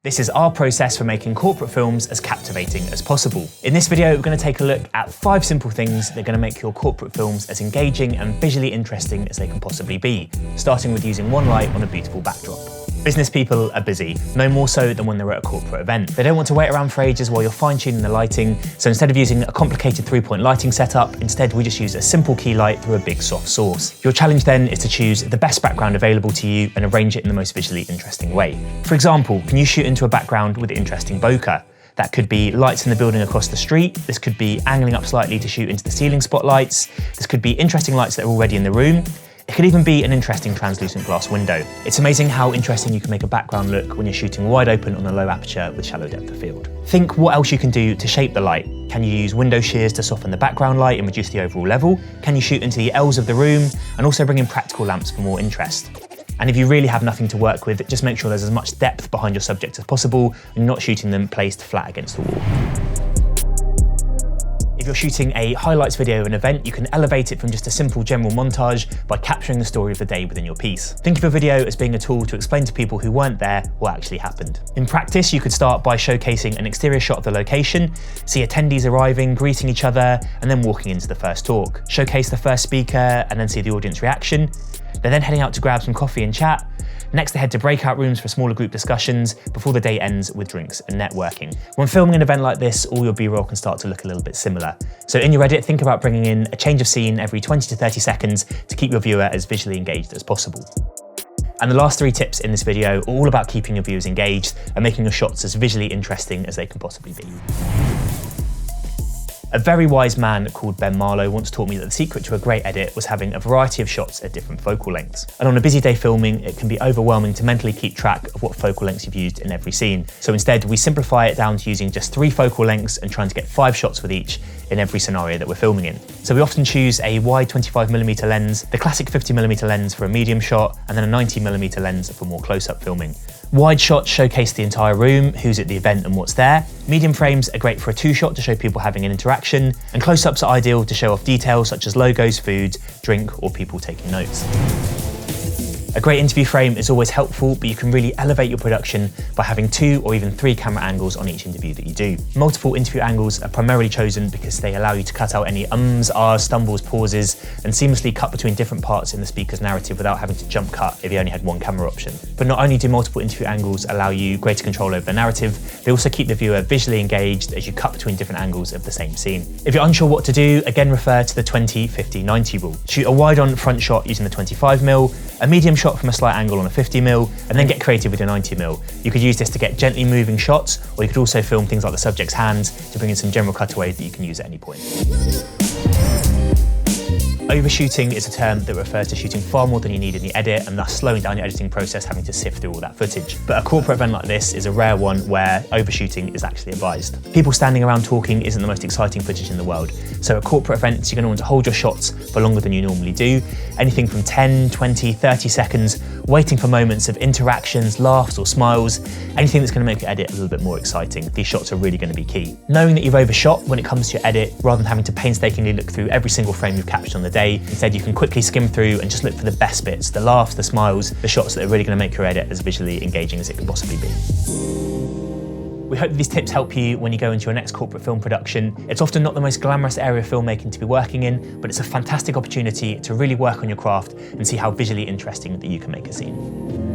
This is our process for making corporate films as captivating as possible. In this video, we're going to take a look at 5 simple things that are going to make your corporate films as engaging and visually interesting as they can possibly be, starting with using one light on a beautiful backdrop. Business people are busy, no more so than when they're at a corporate event. They don't want to wait around for ages while you're fine-tuning the lighting, so instead of using a complicated 3-point lighting setup, instead we just use a simple key light through a big soft source. Your challenge then is to choose the best background available to you and arrange it in the most visually interesting way. For example, can you shoot into a background with interesting bokeh? That could be lights in the building across the street. This could be angling up slightly to shoot into the ceiling spotlights. This could be interesting lights that are already in the room. It could even be an interesting translucent glass window. It's amazing how interesting you can make a background look when you're shooting wide open on a low aperture with shallow depth of field. Think what else you can do to shape the light. Can you use window shears to soften the background light and reduce the overall level? Can you shoot into the L's of the room and also bring in practical lamps for more interest? And if you really have nothing to work with, just make sure there's as much depth behind your subject as possible and not shooting them placed flat against the wall. If you're shooting a highlights video of an event, you can elevate it from just a simple general montage by capturing the story of the day within your piece. Think of a video as being a tool to explain to people who weren't there what actually happened. In practice, you could start by showcasing an exterior shot of the location, see attendees arriving, greeting each other, and then walking into the first talk. Showcase the first speaker and then see the audience reaction. They're then heading out to grab some coffee and chat. Next, they head to breakout rooms for smaller group discussions before the day ends with drinks and networking. When filming an event like this, all your B-roll can start to look a little bit similar. So in your edit, think about bringing in a change of scene every 20 to 30 seconds to keep your viewer as visually engaged as possible. And the last 3 tips in this video are all about keeping your viewers engaged and making your shots as visually interesting as they can possibly be. A very wise man called Ben Marlow once taught me that the secret to a great edit was having a variety of shots at different focal lengths. And on a busy day filming, it can be overwhelming to mentally keep track of what focal lengths you've used in every scene. So instead, we simplify it down to using just 3 focal lengths and trying to get 5 shots with each in every scenario that we're filming in. So we often choose a wide 25mm lens, the classic 50mm lens for a medium shot, and then a 90mm lens for more close-up filming. Wide shots showcase the entire room, who's at the event and what's there. Medium frames are great for a 2-shot to show people having an interaction, and close-ups are ideal to show off details such as logos, food, drink, or people taking notes. A great interview frame is always helpful, but you can really elevate your production by having 2 or even 3 camera angles on each interview that you do. Multiple interview angles are primarily chosen because they allow you to cut out any ums, ahs, stumbles, pauses, and seamlessly cut between different parts in the speaker's narrative without having to jump cut if you only had one camera option. But not only do multiple interview angles allow you greater control over the narrative, they also keep the viewer visually engaged as you cut between different angles of the same scene. If you're unsure what to do, again refer to the 20, 50, 90 rule. Shoot a wide-on front shot using the 25mm, a medium shot from a slight angle on a 50mm, and then get creative with your 90mm. You could use this to get gently moving shots, or you could also film things like the subject's hands to bring in some general cutaways that you can use at any point. Overshooting is a term that refers to shooting far more than you need in the edit and thus slowing down your editing process, having to sift through all that footage. But a corporate event like this is a rare one where overshooting is actually advised. People standing around talking isn't the most exciting footage in the world. So at corporate events, you're going to want to hold your shots for longer than you normally do. Anything from 10, 20, 30 seconds, waiting for moments of interactions, laughs or smiles, anything that's going to make your edit a little bit more exciting. These shots are really going to be key. Knowing that you've overshot when it comes to your edit, rather than having to painstakingly look through every single frame you've captured on the day, instead you can quickly skim through and just look for the best bits, the laughs, the smiles, the shots that are really going to make your edit as visually engaging as it can possibly be. We hope these tips help you when you go into your next corporate film production. It's often not the most glamorous area of filmmaking to be working in, but it's a fantastic opportunity to really work on your craft and see how visually interesting that you can make a scene.